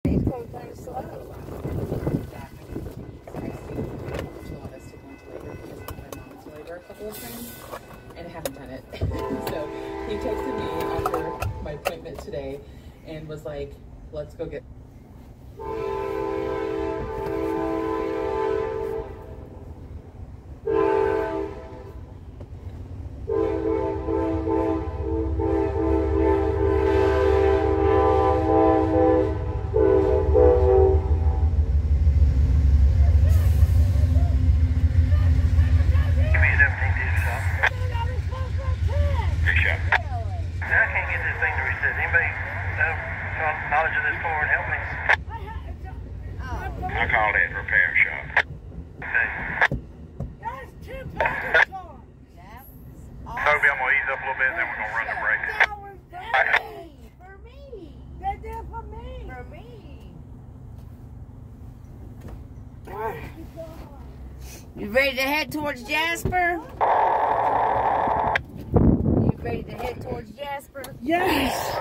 It's going kind of slow. I want us to go into labor because I went into labor a couple of times and I haven't done it. So he texted me after my appointment today and was like, let's go get. Knowledge of this car and help me. I called it repair shop. Okay. That's too bad. Toby, I'm gonna ease up a little bit and then we're gonna run the brakes. That was for me. They did it for me. For me. You ready to head towards Jasper? You ready to head towards Jasper? Yes.